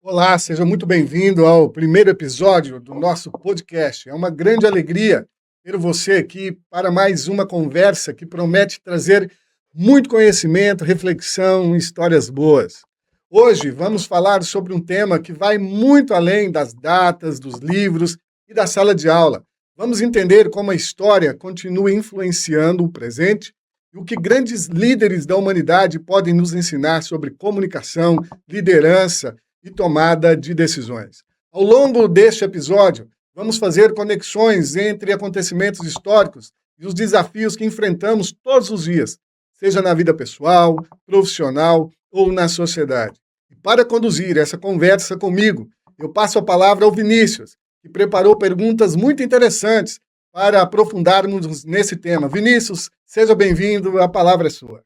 Olá, seja muito bem-vindo ao primeiro episódio do nosso podcast. É uma grande alegria ter você aqui para mais uma conversa que promete trazer muito conhecimento, reflexão e histórias boas. Hoje vamos falar sobre um tema que vai muito além das datas, dos livros e da sala de aula. Vamos entender como a história continua influenciando o presente e o que grandes líderes da humanidade podem nos ensinar sobre comunicação, liderança e tomada de decisões. Ao longo deste episódio, vamos fazer conexões entre acontecimentos históricos e os desafios que enfrentamos todos os dias, seja na vida pessoal, profissional ou na sociedade. E para conduzir essa conversa comigo, eu passo a palavra ao Vinícius, que preparou perguntas muito interessantes para aprofundarmos nesse tema. Vinícius, seja bem-vindo, a palavra é sua.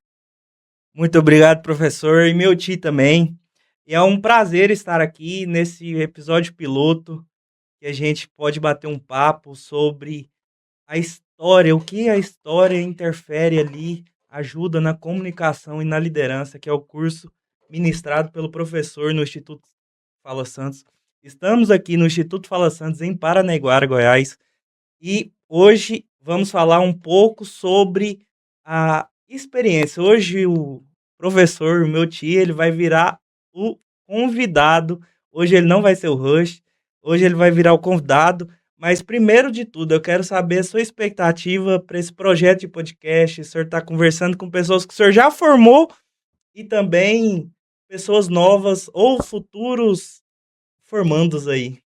Muito obrigado, professor, e meu tio também. E é um prazer estar aqui nesse episódio piloto, que a gente pode bater um papo sobre a história, o que a história interfere ali, ajuda na comunicação e na liderança, que é o curso ministrado pelo professor no Instituto Fala Santos. Estamos aqui no Instituto Fala Santos, em Paranaiguara, Goiás, e hoje vamos falar um pouco sobre a experiência. Hoje o professor, o meu tio, ele vai virar o convidado. Hoje ele não vai ser o host, hoje ele vai virar o convidado. Mas primeiro de tudo, eu quero saber a sua expectativa para esse projeto de podcast. O senhor está conversando com pessoas que o senhor já formou e também pessoas novas ou futuros formandos aí.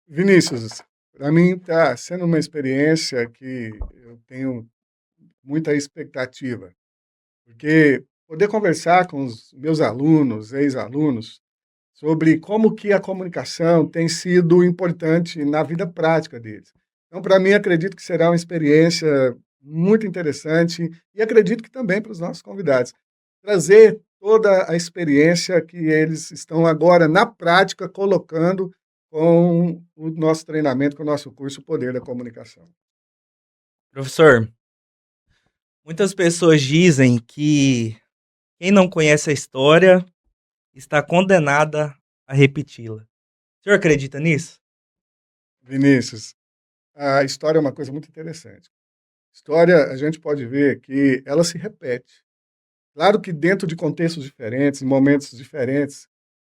Vinícius, para mim está sendo uma experiência que eu tenho muita expectativa, porque poder conversar com os meus alunos, ex-alunos, sobre como que a comunicação tem sido importante na vida prática deles. Então, para mim, acredito que será uma experiência muito interessante e acredito que também para os nossos convidados. Trazer toda a experiência que eles estão agora na prática colocando com o nosso treinamento, com o nosso curso Poder da Comunicação. Professor, muitas pessoas dizem que quem não conhece a história está condenada a repeti-la. O senhor acredita nisso? Vinícius, a história é uma coisa muito interessante. História, a gente pode ver que ela se repete. Claro que dentro de contextos diferentes, em momentos diferentes,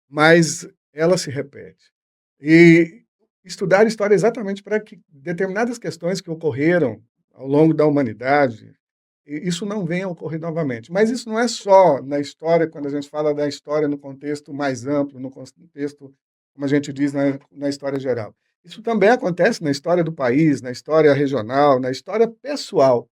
mas ela se repete. E estudar história é exatamente para que determinadas questões que ocorreram ao longo da humanidade, isso não venha a ocorrer novamente. Mas isso não é só na história, quando a gente fala da história no contexto mais amplo, no contexto, como a gente diz, na história geral. Isso também acontece na história do país, na história regional, na história pessoal.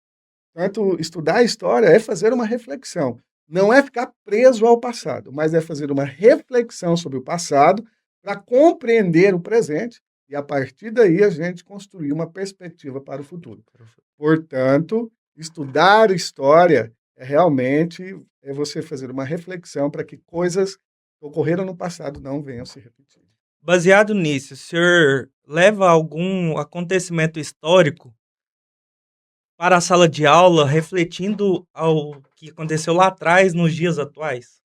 Portanto, estudar a história é fazer uma reflexão. Não é ficar preso ao passado, mas é fazer uma reflexão sobre o passado para compreender o presente e, a partir daí, a gente construir uma perspectiva para o futuro. Portanto, estudar história é realmente você fazer uma reflexão para que coisas que ocorreram no passado não venham a se repetir. Baseado nisso, o senhor leva algum acontecimento histórico para a sala de aula, refletindo ao que aconteceu lá atrás, nos dias atuais?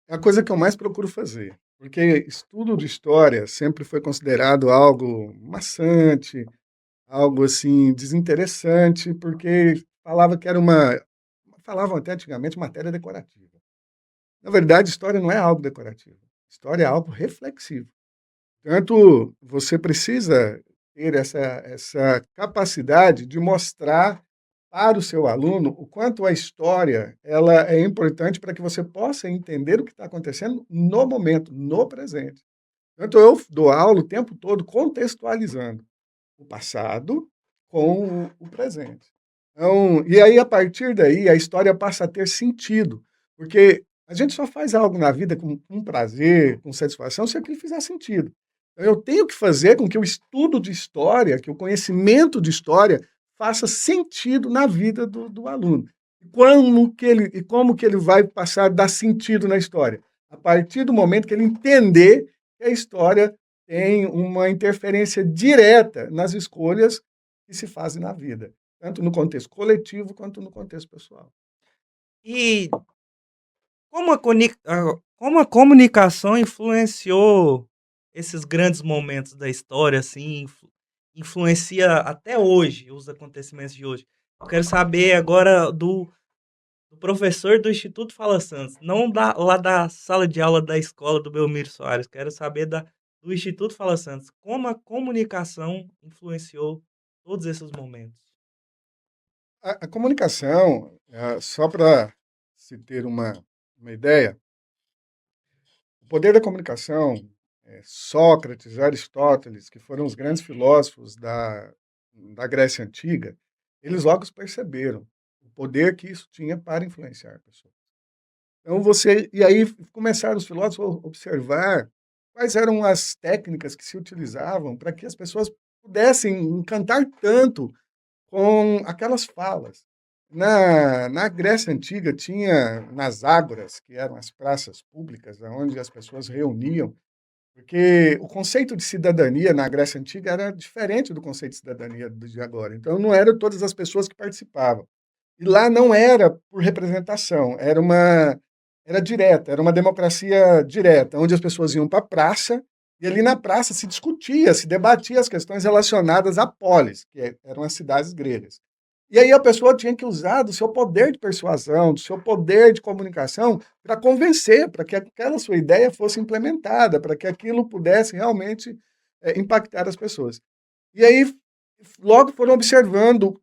É a coisa que eu mais procuro fazer, porque estudo de história sempre foi considerado algo maçante, algo assim desinteressante, porque falavam até antigamente matéria decorativa. Na verdade, história não é algo decorativo. História é algo reflexivo. Tanto você precisa ter essa capacidade de mostrar para o seu aluno o quanto a história ela é importante para que você possa entender o que está acontecendo no momento, no presente. Tanto eu dou aula o tempo todo contextualizando o passado com o presente. Então, e aí, a partir daí, a história passa a ter sentido, porque a gente só faz algo na vida com prazer, com satisfação, se aquilo fizer sentido. Então, eu tenho que fazer com que o estudo de história, que o conhecimento de história, faça sentido na vida do aluno. Como que ele vai passar a dar sentido na história? A partir do momento que ele entender que a história tem uma interferência direta nas escolhas que se fazem na vida, tanto no contexto coletivo quanto no contexto pessoal. E como como a comunicação influenciou esses grandes momentos da história, assim, influencia até hoje os acontecimentos de hoje. Eu quero saber agora do professor do Instituto Fala Santos, não lá da sala de aula da escola do Belmiro Soares, quero saber do Instituto Fala Santos, como a comunicação influenciou todos esses momentos. A comunicação, só para se ter uma ideia, o poder da comunicação, Sócrates, Aristóteles, que foram os grandes filósofos da Grécia Antiga, eles logo perceberam o poder que isso tinha para influenciar pessoas. Então e aí começaram os filósofos a observar quais eram as técnicas que se utilizavam para que as pessoas pudessem encantar tanto com aquelas falas. Na Grécia Antiga tinha nas ágoras, que eram as praças públicas, onde as pessoas reuniam, porque o conceito de cidadania na Grécia Antiga era diferente do conceito de cidadania de agora. Então não eram todas as pessoas que participavam. E lá não era por representação, era direta, era uma democracia direta, onde as pessoas iam para a praça e ali na praça se discutia, se debatia as questões relacionadas à polis, que eram as cidades gregas. E aí a pessoa tinha que usar do seu poder de persuasão, do seu poder de comunicação para convencer, para que aquela sua ideia fosse implementada, para que aquilo pudesse realmente impactar as pessoas. E aí logo foram observando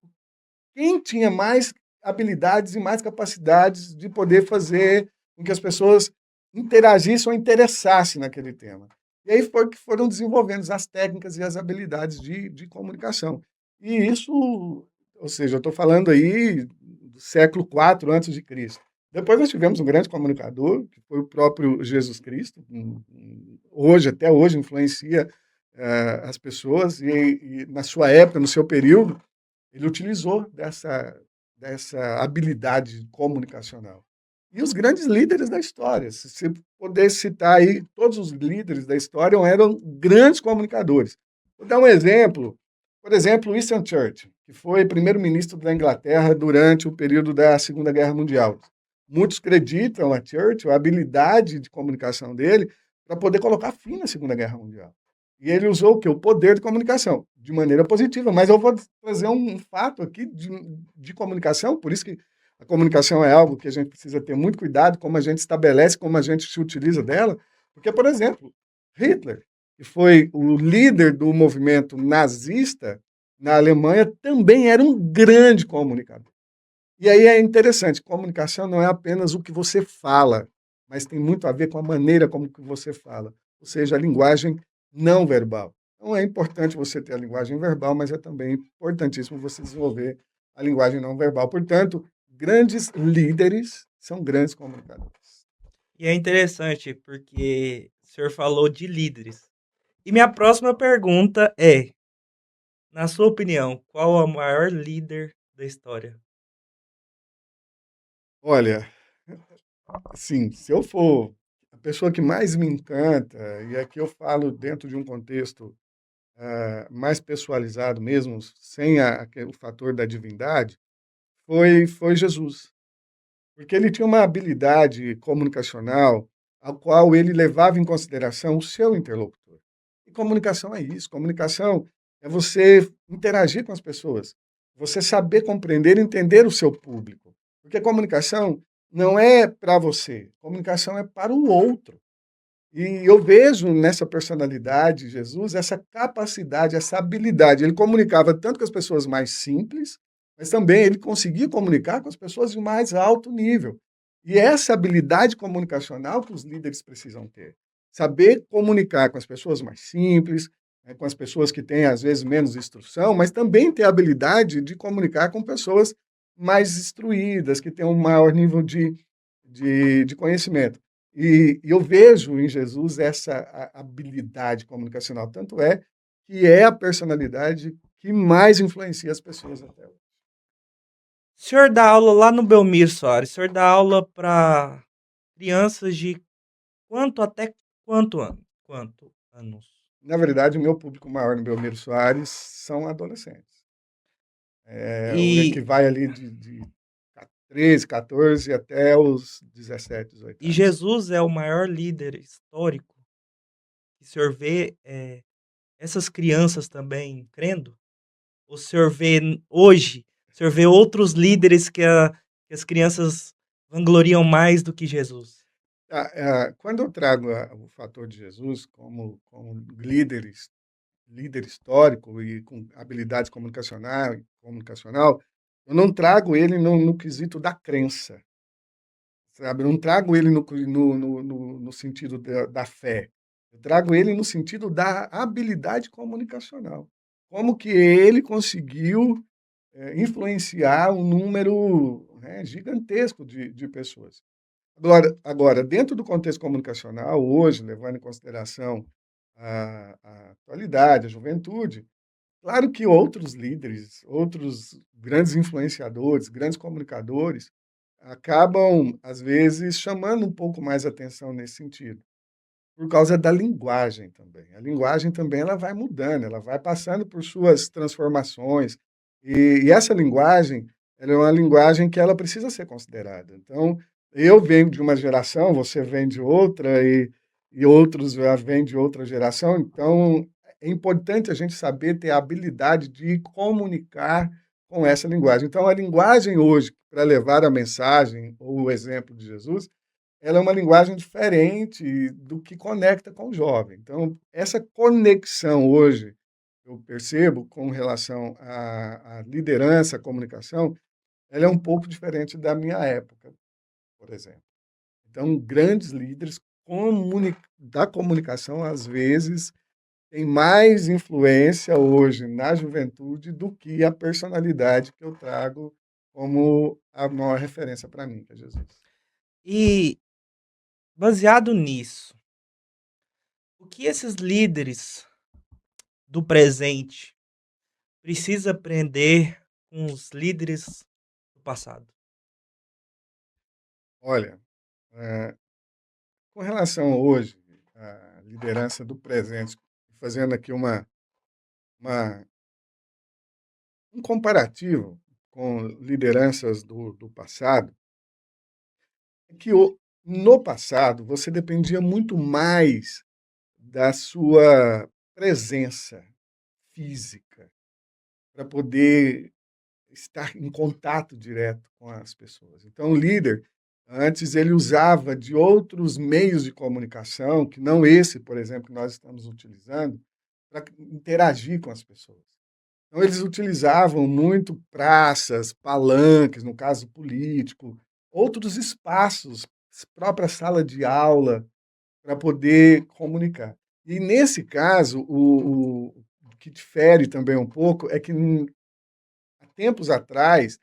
quem tinha mais habilidades e mais capacidades de poder fazer com que as pessoas interagissem ou interessassem naquele tema. E aí foi que foram desenvolvendo as técnicas e as habilidades de comunicação. E isso, ou seja, eu estou falando aí do século IV antes de Cristo. Depois nós tivemos um grande comunicador, que foi o próprio Jesus Cristo, hoje, até hoje, influencia as pessoas, e na sua época, no seu período, ele utilizou dessa habilidade comunicacional. E os grandes líderes da história, se você puder citar aí, todos os líderes da história eram grandes comunicadores. Vou dar um exemplo. Por exemplo, Winston Churchill, que foi primeiro-ministro da Inglaterra durante o período da Segunda Guerra Mundial. Muitos acreditam a Churchill, a habilidade de comunicação dele, para poder colocar fim na Segunda Guerra Mundial. E ele usou o quê? O poder de comunicação, de maneira positiva. Mas eu vou trazer um fato aqui de comunicação, por isso que a comunicação é algo que a gente precisa ter muito cuidado, como a gente estabelece, como a gente se utiliza dela. Porque, por exemplo, Hitler, que foi o líder do movimento nazista na Alemanha, também era um grande comunicador. E aí é interessante, comunicação não é apenas o que você fala, mas tem muito a ver com a maneira como que você fala, ou seja, a linguagem não verbal. Então é importante você ter a linguagem verbal, mas é também importantíssimo você desenvolver a linguagem não verbal. Portanto, grandes líderes são grandes comunicadores. E é interessante porque o senhor falou de líderes. E minha próxima pergunta é, na sua opinião, qual é o maior líder da história? Olha, assim, se eu for a pessoa que mais me encanta, e aqui eu falo dentro de um contexto mais pessoalizado mesmo, sem o fator da divindade, foi Jesus. Porque ele tinha uma habilidade comunicacional ao qual ele levava em consideração o seu interlocutor. E comunicação é isso. Comunicação é você interagir com as pessoas, você saber compreender e entender o seu público. Porque comunicação não é para você, comunicação é para o outro. E eu vejo nessa personalidade, Jesus, essa capacidade, essa habilidade. Ele comunicava tanto com as pessoas mais simples, mas também ele conseguia comunicar com as pessoas de mais alto nível. E essa habilidade comunicacional que os líderes precisam ter. Saber comunicar com as pessoas mais simples, com as pessoas que têm, às vezes, menos instrução, mas também ter a habilidade de comunicar com pessoas mais instruídas, que têm um maior nível de conhecimento. E eu vejo em Jesus essa habilidade comunicacional. Tanto é que é a personalidade que mais influencia as pessoas até hoje. O senhor dá aula lá no Belmiro Soares, o senhor dá aula para crianças de quanto até quanto ano? Quanto anos? Na verdade, o meu público maior no Belmiro Soares são adolescentes. O que E vai ali de 13, 14 até os 17, 18 E anos. Jesus é o maior líder histórico que o senhor vê, essas crianças também crendo? O senhor vê hoje, o senhor vê outros líderes que as crianças vangloriam mais do que Jesus? Quando eu trago o fator de Jesus como líder histórico e com habilidades comunicacional, eu não trago ele no quesito da crença, sabe? Eu não trago ele no sentido da fé. Eu trago ele no sentido da habilidade comunicacional. Como que ele conseguiu influenciar um número, né, gigantesco de pessoas. Agora, dentro do contexto comunicacional, hoje, levando em consideração a atualidade, a juventude, claro que outros líderes, outros grandes influenciadores, grandes comunicadores, acabam, às vezes, chamando um pouco mais atenção nesse sentido, por causa da linguagem também. A linguagem também ela vai mudando, ela vai passando por suas transformações, e essa linguagem, ela é uma linguagem que ela precisa ser considerada. Então, eu venho de uma geração, você vem de outra, e outros já vêm de outra geração, então é importante a gente saber ter a habilidade de comunicar com essa linguagem. Então, a linguagem hoje, para levar a mensagem ou o exemplo de Jesus, ela é uma linguagem diferente do que conecta com o jovem. Então, essa conexão hoje, eu percebo com relação à liderança, à comunicação, ela é um pouco diferente da minha época, por exemplo. Então, grandes líderes da comunicação, às vezes, têm mais influência hoje na juventude do que a personalidade que eu trago como a maior referência para mim, que é Jesus. E baseado nisso, o que esses líderes do presente precisa aprender com os líderes do passado? Olha, eh, com relação hoje à liderança do presente, fazendo aqui uma um comparativo com lideranças do passado, é que no passado você dependia muito mais da sua presença física para poder estar em contato direto com as pessoas. Então, o líder, antes, ele usava de outros meios de comunicação, que não esse, por exemplo, que nós estamos utilizando, para interagir com as pessoas. Então, eles utilizavam muito praças, palanques, no caso político, outros espaços, própria sala de aula, para poder comunicar. E, nesse caso, o que difere também um pouco é que, há tempos atrás,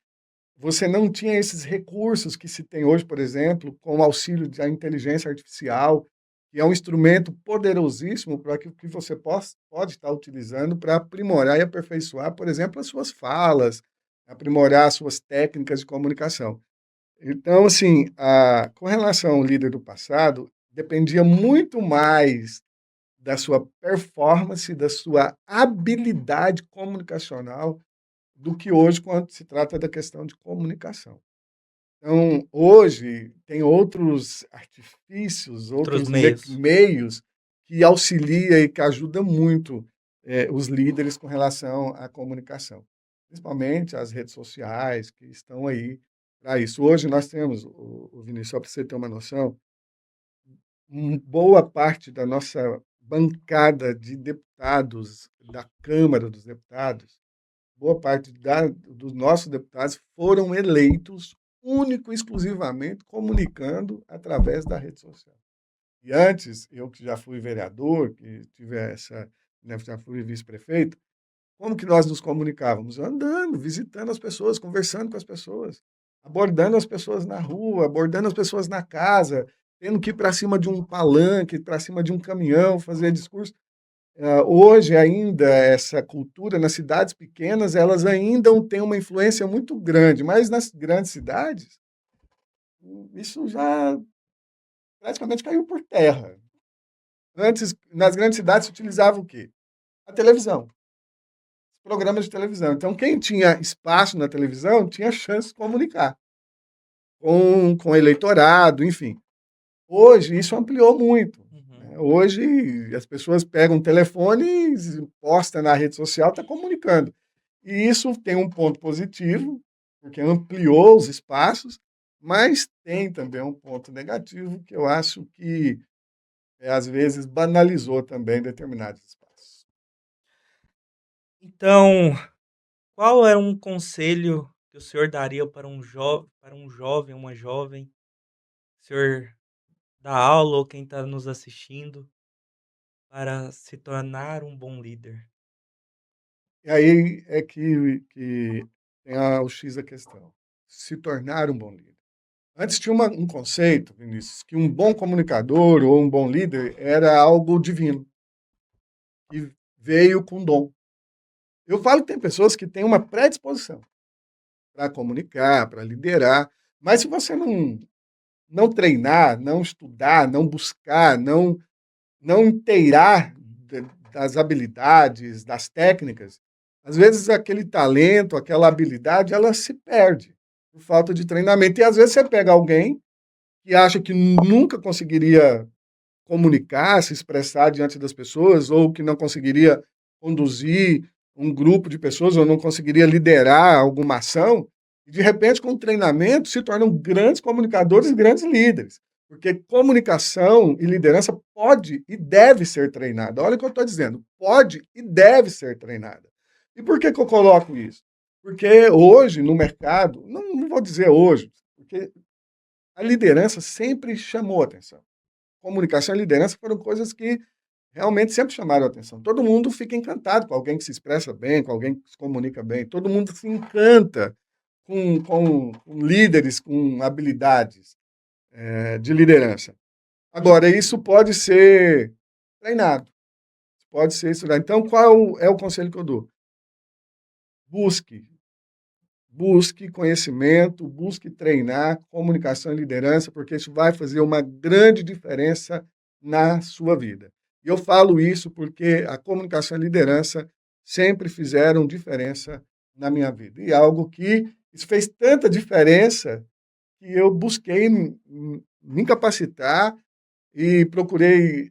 você não tinha esses recursos que se tem hoje, por exemplo, com o auxílio da inteligência artificial, que é um instrumento poderosíssimo para que você pode estar utilizando para aprimorar e aperfeiçoar, por exemplo, as suas falas, aprimorar as suas técnicas de comunicação. Então, assim, com relação ao líder do passado, dependia muito mais da sua performance, da sua habilidade comunicacional, do que hoje, quando se trata da questão de comunicação. Então, hoje, tem outros artifícios, Outros outros meios. meios que auxilia e que ajuda muito os líderes com relação à comunicação, principalmente as redes sociais que estão aí para isso. Hoje nós temos, o Vinícius, só para você ter uma noção, boa parte da nossa bancada de deputados da Câmara dos Deputados, boa parte dos nossos deputados foram eleitos único e exclusivamente comunicando através da rede social. E antes, eu que já fui vereador, que tive essa, né, já fui vice-prefeito, como que nós nos comunicávamos? Andando, visitando as pessoas, conversando com as pessoas, abordando as pessoas na rua, abordando as pessoas na casa, tendo que ir para cima de um palanque, para cima de um caminhão, fazer discurso. Hoje ainda essa cultura nas cidades pequenas, elas ainda têm uma influência muito grande, mas nas grandes cidades, isso já praticamente caiu por terra. Antes, nas grandes cidades, se utilizava o quê? A televisão, programas de televisão. Então, quem tinha espaço na televisão tinha chance de comunicar. com eleitorado, enfim. Hoje isso ampliou muito. Uhum. Né? Hoje as pessoas pegam o telefone e posta na rede social, está comunicando. E isso tem um ponto positivo, porque ampliou os espaços, mas tem também um ponto negativo, que eu acho que às vezes banalizou também determinados espaços. Então, qual é um conselho que o senhor daria para um jovem, uma jovem, o senhor dá aula ou quem está nos assistindo, para se tornar um bom líder? E aí é que tem o X da questão. Se tornar um bom líder. Antes tinha um conceito, Vinícius, que um bom comunicador ou um bom líder era algo divino, que veio com dom. Eu falo que tem pessoas que têm uma predisposição para comunicar, para liderar, mas se você não treinar, não estudar, não buscar, não inteirar das habilidades, das técnicas, às vezes aquele talento, aquela habilidade, ela se perde por falta de treinamento. E às vezes você pega alguém que acha que nunca conseguiria comunicar, se expressar diante das pessoas, ou que não conseguiria conduzir um grupo de pessoas, ou não conseguiria liderar alguma ação, e de repente, com o treinamento, se tornam grandes comunicadores e grandes líderes. Porque comunicação e liderança pode e deve ser treinada. Olha o que eu estou dizendo, pode e deve ser treinada. E por que eu coloco isso? Porque hoje, no mercado, não vou dizer hoje, porque a liderança sempre chamou atenção. Comunicação e liderança foram coisas que realmente sempre chamaram a atenção. Todo mundo fica encantado com alguém que se expressa bem, com alguém que se comunica bem. Todo mundo se encanta com líderes com habilidades de liderança. Agora, isso pode ser treinado, pode ser estudado. Então, qual é o conselho que eu dou? Busque. Busque conhecimento, busque treinar comunicação e liderança, porque isso vai fazer uma grande diferença na sua vida. E eu falo isso porque a comunicação e a liderança sempre fizeram diferença na minha vida. E algo que isso fez tanta diferença que eu busquei me capacitar e procurei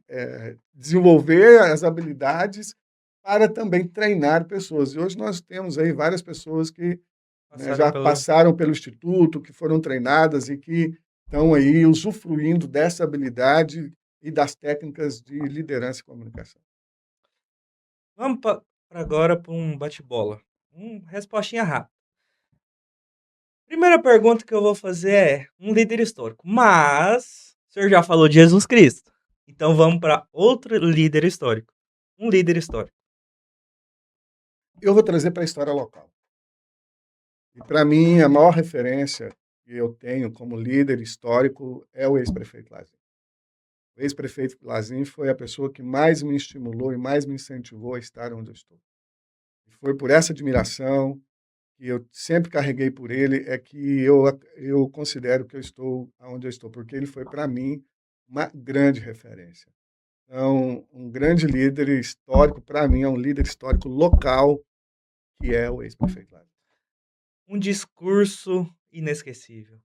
desenvolver as habilidades para também treinar pessoas. E hoje nós temos aí várias pessoas que Passaram já pelo passaram pelo instituto, que foram treinadas e que estão aí usufruindo dessa habilidade e das técnicas de liderança e comunicação. Vamos pra agora para um bate-bola. Respostinha rápida. Primeira pergunta que eu vou fazer é um líder histórico, mas o senhor já falou de Jesus Cristo. Então vamos para outro líder histórico. Um líder histórico. Eu vou trazer para a história local. E para mim, a maior referência que eu tenho como líder histórico é o ex-prefeito Lazinho. O ex-prefeito Lazinho foi a pessoa que mais me estimulou e mais me incentivou a estar onde eu estou. E foi por essa admiração que eu sempre carreguei por ele, é que eu considero que eu estou onde eu estou, porque ele foi, para mim, uma grande referência. Então, um grande líder histórico, para mim, é um líder histórico local, que é o ex-prefeito Lazinho. Um discurso inesquecível.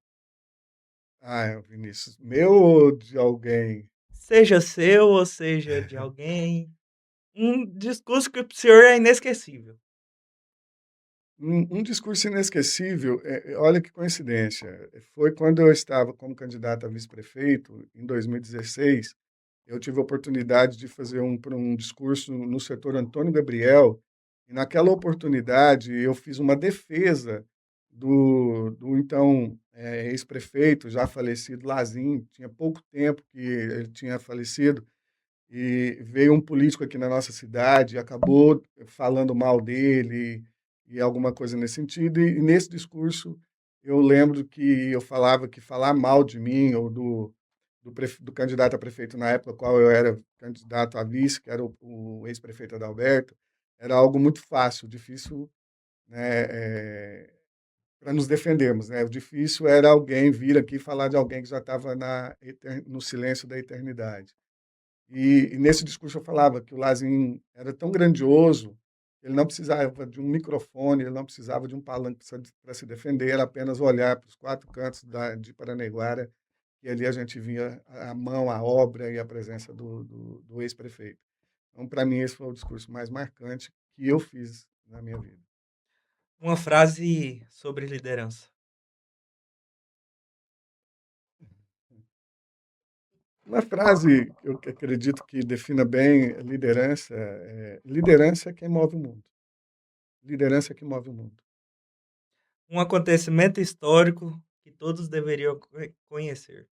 Ah, Vinícius, meu ou de alguém? Seja seu ou seja de alguém. Um discurso que para o senhor é inesquecível. Um discurso inesquecível, olha que coincidência, foi quando eu estava como candidato a vice-prefeito, em 2016, eu tive a oportunidade de fazer um discurso no setor Antônio Gabriel, e naquela oportunidade eu fiz uma defesa do então ex-prefeito, já falecido, Lazinho, tinha pouco tempo que ele tinha falecido, e veio um político aqui na nossa cidade, acabou falando mal dele e alguma coisa nesse sentido. E nesse discurso eu lembro que eu falava que falar mal de mim ou do candidato a prefeito na época, qual eu era candidato a vice, que era o ex-prefeito Adalberto, era algo muito fácil, difícil, né, para nos defendermos, né? O difícil era alguém vir aqui falar de alguém que já estava no silêncio da eternidade. E nesse discurso eu falava que o Lazinho era tão grandioso Ele não precisava de um microfone, ele não precisava de um palanque para se defender, era apenas olhar para os 4 cantos de Paranaiguara, e ali a gente via a mão, a obra e a presença do ex-prefeito. Então, para mim, esse foi o discurso mais marcante que eu fiz na minha vida. Uma frase sobre liderança. Uma frase que eu acredito que defina bem liderança liderança é quem move o mundo. Liderança é que move o mundo. Um acontecimento histórico que todos deveriam conhecer.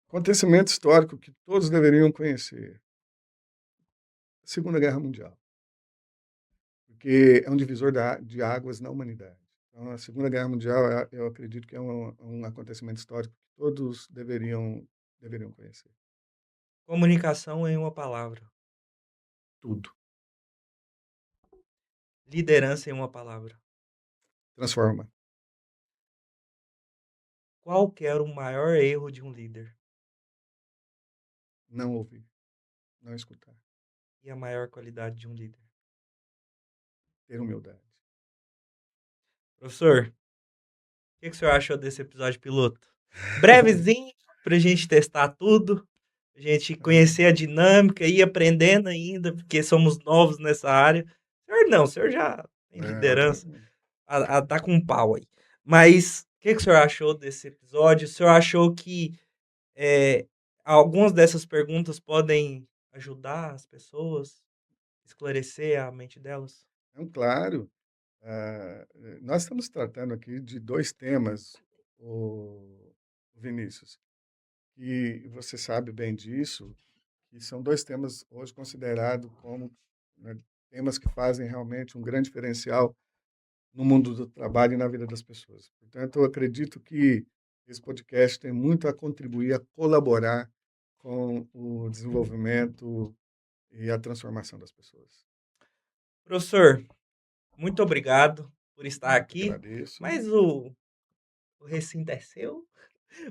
Acontecimento histórico que todos deveriam conhecer. Segunda Guerra Mundial. Porque é um divisor de águas na humanidade. Então, a Segunda Guerra Mundial, eu acredito que é um acontecimento histórico que todos deveriam conhecer. Comunicação em uma palavra. Tudo. Liderança em uma palavra. Transforma. Qual que era o maior erro de um líder? Não ouvir. Não escutar. E a maior qualidade de um líder? Ter humildade. Professor, o que o senhor achou desse episódio piloto? Brevezinho, para a gente testar tudo, a gente conhecer a dinâmica e ir aprendendo ainda, porque somos novos nessa área. O senhor não, o senhor já tem liderança, tá com um pau aí. Mas o que o senhor achou desse episódio? O senhor achou que algumas dessas perguntas podem ajudar as pessoas, esclarecer a mente delas? Claro. Nós estamos tratando aqui de 2 temas, o Vinícius, e você sabe bem disso, que são 2 temas hoje considerados como, né, temas que fazem realmente um grande diferencial no mundo do trabalho e na vida das pessoas. Portanto, eu acredito que esse podcast tem muito a contribuir, a colaborar com o desenvolvimento e a transformação das pessoas. Professor, muito obrigado por estar Eu que aqui, agradeço. mas o recinto é seu.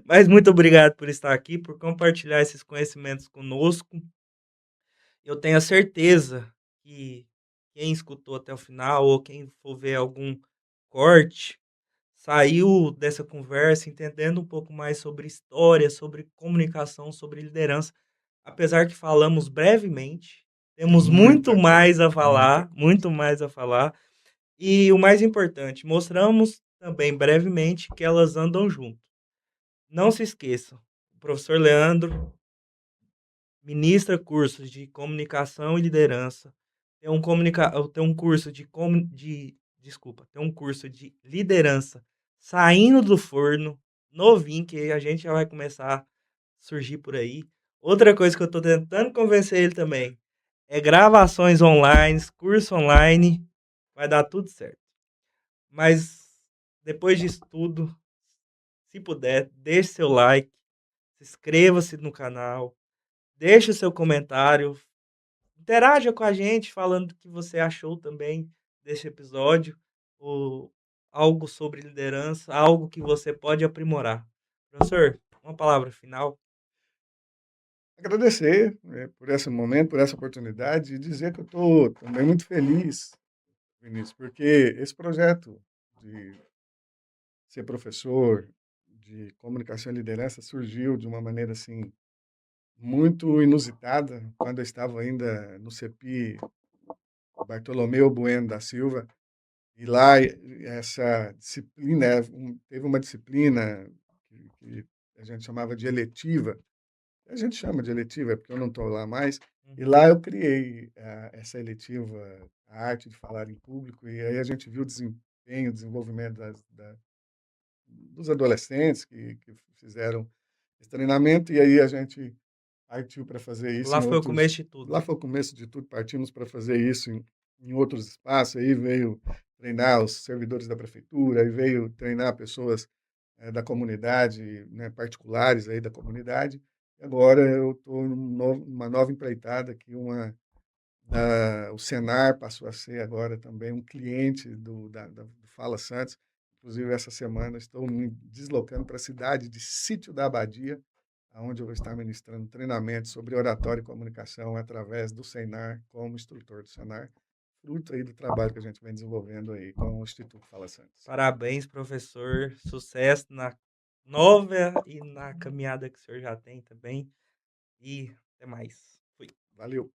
Mas muito obrigado por estar aqui, por compartilhar esses conhecimentos conosco. Eu tenho a certeza que quem escutou até o final ou quem for ver algum corte, saiu dessa conversa entendendo um pouco mais sobre história, sobre comunicação, sobre liderança. Apesar que falamos brevemente, temos muito mais a falar, muito mais a falar. E o mais importante, mostramos também brevemente que elas andam junto. Não se esqueçam, o professor Leandro ministra cursos de comunicação e liderança. Tem um curso tem um curso de liderança saindo do forno, novinho, que a gente já vai começar a surgir por aí. Outra coisa que eu estou tentando convencer ele também é gravações online, curso online, vai dar tudo certo. Mas depois disso tudo, se puder, deixe seu like, inscreva-se no canal, deixe o seu comentário, interaja com a gente falando o que você achou também desse episódio, ou algo sobre liderança, algo que você pode aprimorar. Professor, uma palavra final. Agradecer, por esse momento, por essa oportunidade e dizer que eu estou também muito feliz, Vinícius, porque esse projeto de ser professor de comunicação e liderança surgiu de uma maneira assim muito inusitada quando eu estava ainda no CEPI Bartolomeu Bueno da Silva e lá essa disciplina teve uma disciplina que a gente chamava de eletiva. A gente chama de eletiva, porque eu não estou lá mais. E lá eu criei essa eletiva, a arte de falar em público, e aí a gente viu o desempenho, o desenvolvimento dos adolescentes que fizeram esse treinamento, e aí a gente partiu para fazer isso Lá em foi o outros. começo de tudo. Lá foi o começo de tudo, partimos para fazer isso em outros espaços, aí veio treinar os servidores da prefeitura, aí veio treinar pessoas da comunidade, né, particulares aí da comunidade. E agora eu estou numa nova empreitada que o Senar passou a ser agora também um cliente do Fala Santos. Inclusive, essa semana estou me deslocando para a cidade de Sítio da Abadia, onde eu vou estar ministrando treinamento sobre oratória e comunicação através do Senar, como instrutor do Senar, fruto aí do trabalho que a gente vem desenvolvendo aí com o Instituto Fala Santos. Parabéns, professor. Sucesso na nova e na caminhada que o senhor já tem também. E até mais. Fui. Valeu!